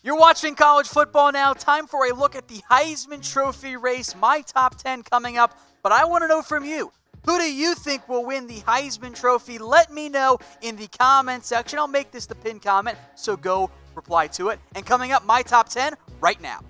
You're watching college football now. Time for a look at the Heisman Trophy race. My top 10 coming up, but I want to know from you. Who do you think will win the Heisman Trophy? Let me know in the comment section. I'll make this the pinned comment, so go reply to it. And coming up, my top 10 right now.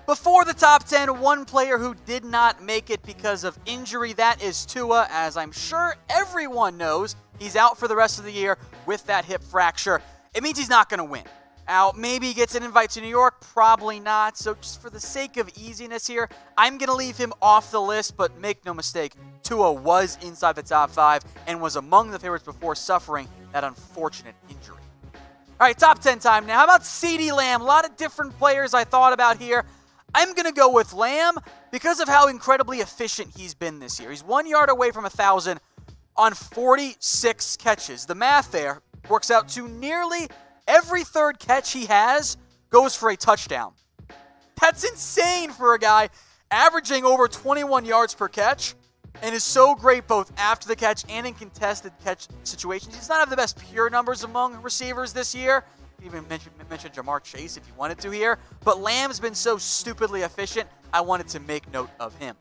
Before the top 10, one player who did not make it because of injury, that is Tua, as I'm sure everyone knows. He's out for the rest of the year with that hip fracture. It means he's not going to win. Now, maybe he gets an invite to New York, probably not. So just for the sake of easiness here, I'm going to leave him off the list, but make no mistake, Tua was inside the top 5 and was among the favorites before suffering that unfortunate injury. All right, top 10 time now. How about CeeDee Lamb? A lot of different players I thought about here. I'm going to go with Lamb because of how incredibly efficient he's been this year. He's 1 yard away from 1,000 on 46 catches. The math there works out to nearly every third catch he has goes for a touchdown. That's insane for a guy averaging over 21 yards per catch and is so great both after the catch and in contested catch situations. He's not have the best pure numbers among receivers this year. Even mention Jamar Chase if you wanted to here. But Lamb's been so stupidly efficient, I wanted to make note of him.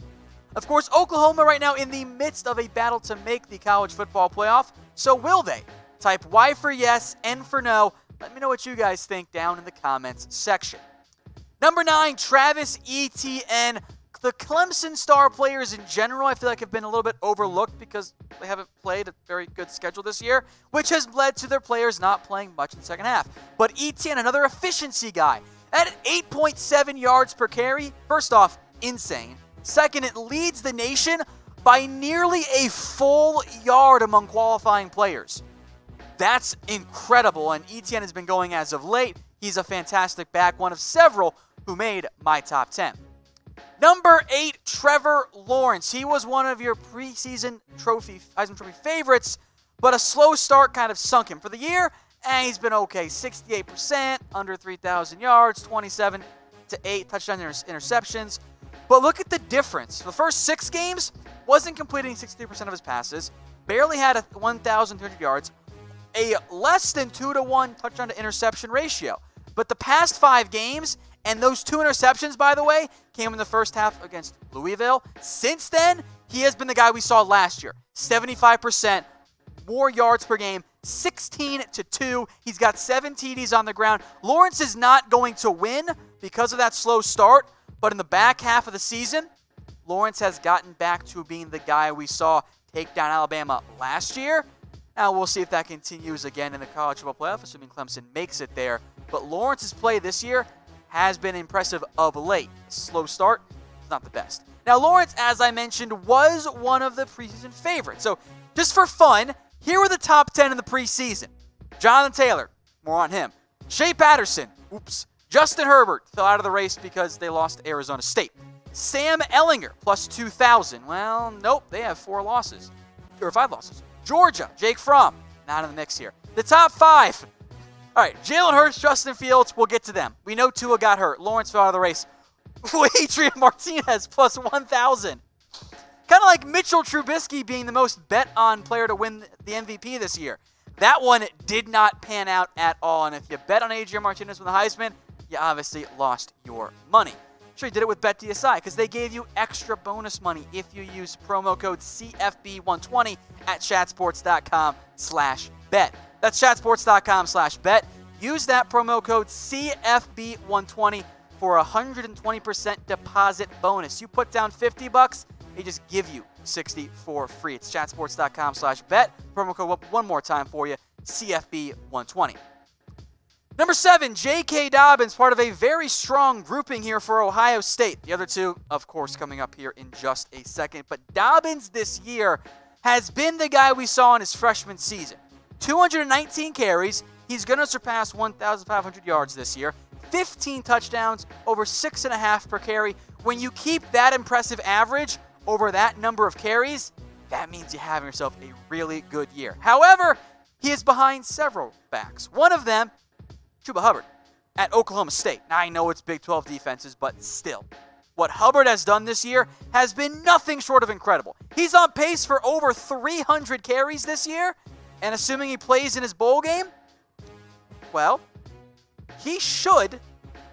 Of course, Oklahoma right now in the midst of a battle to make the college football playoff. So will they? Type Y for yes, N for no. Let me know what you guys think down in the comments section. Number 9, Travis Etienne. The Clemson star players in general, I feel like have been a little bit overlooked because they haven't played a very good schedule this year, which has led to their players not playing much in the second half. But Etienne, another efficiency guy, at 8.7 yards per carry. First off, insane. Second, it leads the nation by nearly a full yard among qualifying players. That's incredible, and Etienne has been going as of late. He's a fantastic back, one of several who made my top 10. Number 8, Trevor Lawrence. He was one of your preseason Heisman Trophy favorites, but a slow start kind of sunk him. For the year, he's been okay. 68%, under 3,000 yards, 27 to 8 touchdown interceptions. But look at the difference. The first 6 games, wasn't completing 63% of his passes, barely had 1,300 yards, a less than 2-to-1 touchdown to interception ratio. But the past 5 games, and those 2 interceptions, by the way, came in the first half against Louisville. Since then, he has been the guy we saw last year. 75% more yards per game, 16-2. He's got 7 TDs on the ground. Lawrence is not going to win because of that slow start, but in the back half of the season, Lawrence has gotten back to being the guy we saw take down Alabama last year. Now, we'll see if that continues again in the college football playoff, assuming Clemson makes it there. But Lawrence's play this year has been impressive of late. Slow start is not the best. Now, Lawrence, as I mentioned, was one of the preseason favorites. So, just for fun, here were the top 10 in the preseason. Jonathan Taylor, more on him. Shea Patterson, Justin Herbert fell out of the race because they lost to Arizona State. Sam Ehlinger, plus 2,000. Well, nope, they have 4 losses. Or 5 losses. Georgia, Jake Fromm, not in the mix here. The top 5. All right, Jalen Hurts, Justin Fields, we'll get to them. We know Tua got hurt. Lawrence fell out of the race. Adrian Martinez, plus 1,000. Kind of like Mitchell Trubisky being the most bet-on player to win the MVP this year. That one did not pan out at all, and if you bet on Adrian Martinez with the Heisman, you obviously lost your money. Sure, you did it with BetDSI because they gave you extra bonus money if you use promo code CFB120 at chatsports.com/bet. That's chatsports.com/bet. Use that promo code CFB120 for a 120% deposit bonus. You put down $50, they just give you $60 for free. It's chatsports.com/bet. Promo code one more time for you, CFB120. Number 7, J.K. Dobbins, part of a very strong grouping here for Ohio State. The other 2, of course, coming up here in just a second. But Dobbins this year has been the guy we saw in his freshman season. 219 carries. He's going to surpass 1,500 yards this year. 15 touchdowns, over 6.5 per carry. When you keep that impressive average over that number of carries, that means you're having yourself a really good year. However, he is behind several backs. One of them, Chuba Hubbard at Oklahoma State. Now, I know it's Big 12 defenses, but still. What Hubbard has done this year has been nothing short of incredible. He's on pace for over 300 carries this year, and assuming he plays in his bowl game, well, he should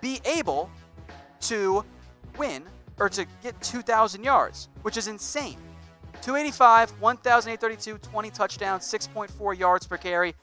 be able to win or to get 2,000 yards, which is insane. 285, 1,832, 20 touchdowns, 6.4 yards per carry.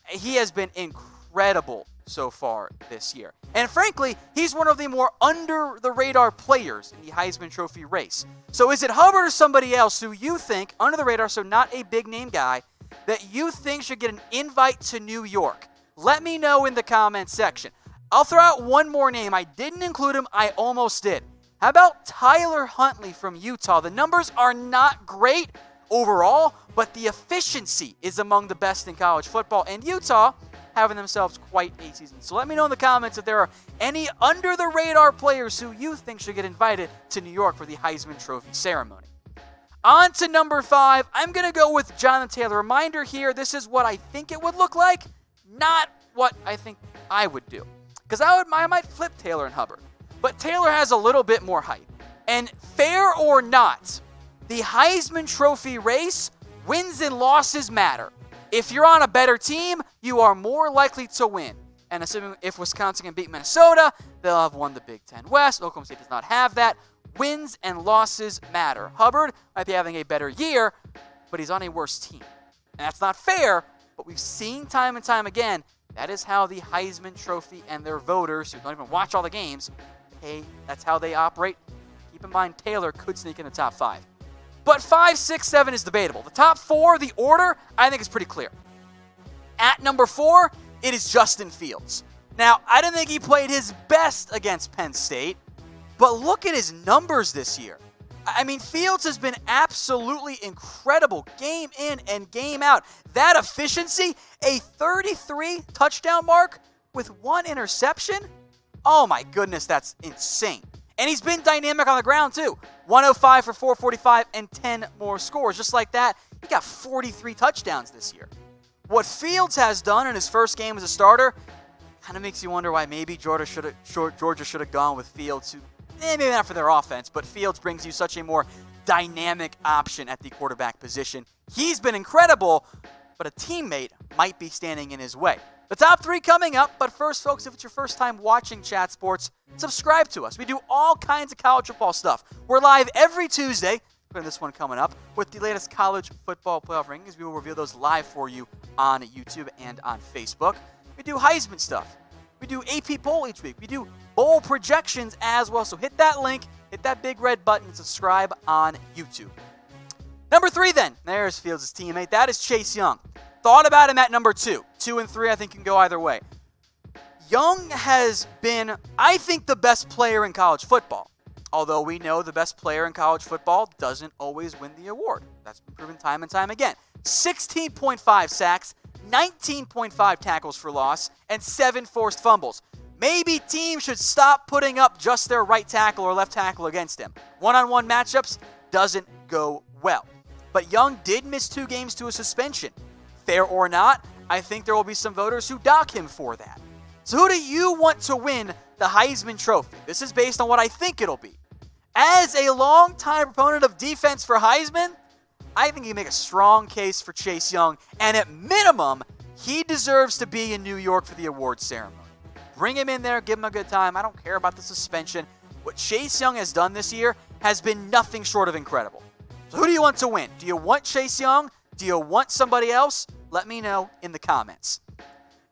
He has been incredible so far this year. And frankly, he's one of the more under-the-radar players in the Heisman Trophy race. So is it Hubbard or somebody else who you think, under the radar, so not a big-name guy, that you think should get an invite to New York? Let me know in the comments section. I'll throw out one more name. I didn't include him. I almost did. How about Tyler Huntley from Utah? The numbers are not great overall, but the efficiency is among the best in college football. And Utah having themselves quite a season. So let me know in the comments if there are any under-the-radar players who you think should get invited to New York for the Heisman Trophy ceremony. On to number 5. I'm going to go with Jonathan Taylor. Reminder here, this is what I think it would look like, not what I think I would do. Because I might flip Taylor and Hubbard. But Taylor has a little bit more height. And fair or not, the Heisman Trophy race, wins and losses matter. If you're on a better team, you are more likely to win. And assuming if Wisconsin can beat Minnesota, they'll have won the Big Ten West. Oklahoma State does not have that. Wins and losses matter. Hubbard might be having a better year, but he's on a worse team. And that's not fair, but we've seen time and time again, that is how the Heisman Trophy and their voters, who don't even watch all the games, that's how they operate. Keep in mind, Taylor could sneak in the top 5. But 5, 6, 7 is debatable. The top 4, the order, I think is pretty clear. At number 4, it is Justin Fields. Now, I didn't think he played his best against Penn State, but look at his numbers this year. I mean, Fields has been absolutely incredible game in and game out. That efficiency, a 33 touchdown mark with 1 interception. Oh my goodness, that's insane. And he's been dynamic on the ground too. 105 for 445 and 10 more scores. Just like that, he got 43 touchdowns this year. What Fields has done in his first game as a starter kind of makes you wonder why maybe Georgia should have gone with Fields, who maybe not for their offense, but Fields brings you such a more dynamic option at the quarterback position. He's been incredible, but a teammate might be standing in his way. The top 3 coming up, but first, folks, if it's your first time watching Chat Sports, subscribe to us. We do all kinds of college football stuff. We're live every Tuesday, including this one coming up, with the latest college football playoff rankings. We will reveal those live for you on YouTube and on Facebook. We do Heisman stuff. We do AP poll each week. We do bowl projections as well. So hit that link, hit that big red button, and subscribe on YouTube. Number 3 then. There's Fields' teammate. That is Chase Young. Thought about him at number 2. 2 and 3 I think can go either way. Young has been, I think, the best player in college football. Although we know the best player in college football doesn't always win the award. That's been proven time and time again. 16.5 sacks, 19.5 tackles for loss, and 7 forced fumbles. Maybe teams should stop putting up just their right tackle or left tackle against him. One-on-one matchups doesn't go well. But Young did miss 2 games to a suspension. Fair or not, I think there will be some voters who dock him for that. So who do you want to win the Heisman Trophy? This is based on what I think it'll be. As a longtime proponent of defense for Heisman, I think you can make a strong case for Chase Young, and at minimum, he deserves to be in New York for the awards ceremony. Bring him in there, give him a good time. I don't care about the suspension. What Chase Young has done this year has been nothing short of incredible. So who do you want to win? Do you want Chase Young? Do you want somebody else? Let me know in the comments.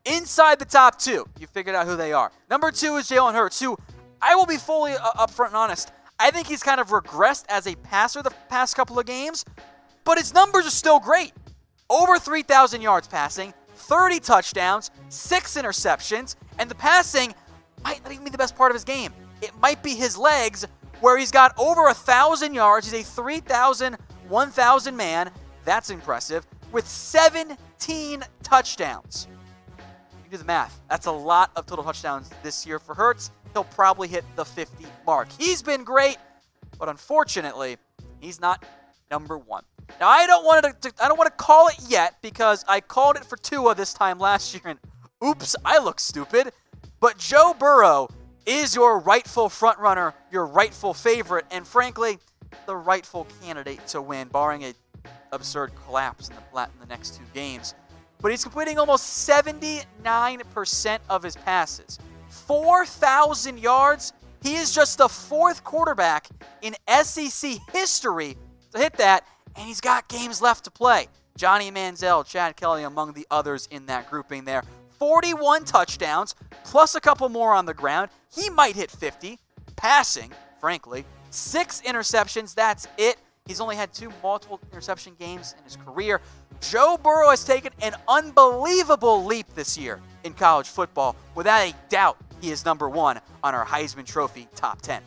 Inside the top 2, you figured out who they are. Number 2 is Jalen Hurts, who I will be fully upfront and honest. I think he's kind of regressed as a passer the past couple of games, but his numbers are still great. Over 3,000 yards passing, 30 touchdowns, 6 interceptions, and the passing might not even be the best part of his game. It might be his legs, where he's got over 1,000 yards. He's a 3,000, 1,000 man. That's impressive. With 17 touchdowns. You do the math. That's a lot of total touchdowns this year for Hurts. He'll probably hit the 50 mark. He's been great, but unfortunately, he's not number 1. Now, I don't want to call it yet because I called it for Tua this time last year, and oops, I look stupid. But Joe Burrow is your rightful frontrunner, your rightful favorite, and frankly, the rightful candidate to win, barring an absurd collapse in the next 2 games. But he's completing almost 79% of his passes. 4,000 yards. He is just the 4th quarterback in SEC history to hit that, and he's got games left to play. Johnny Manziel, Chad Kelly among the others in that grouping there. 41 touchdowns, plus a couple more on the ground. He might hit 50, passing, frankly. 6 interceptions, that's it. He's only had 2 multiple interception games in his career. Joe Burrow has taken an unbelievable leap this year in college football. Without a doubt, he is number 1 on our Heisman Trophy top 10.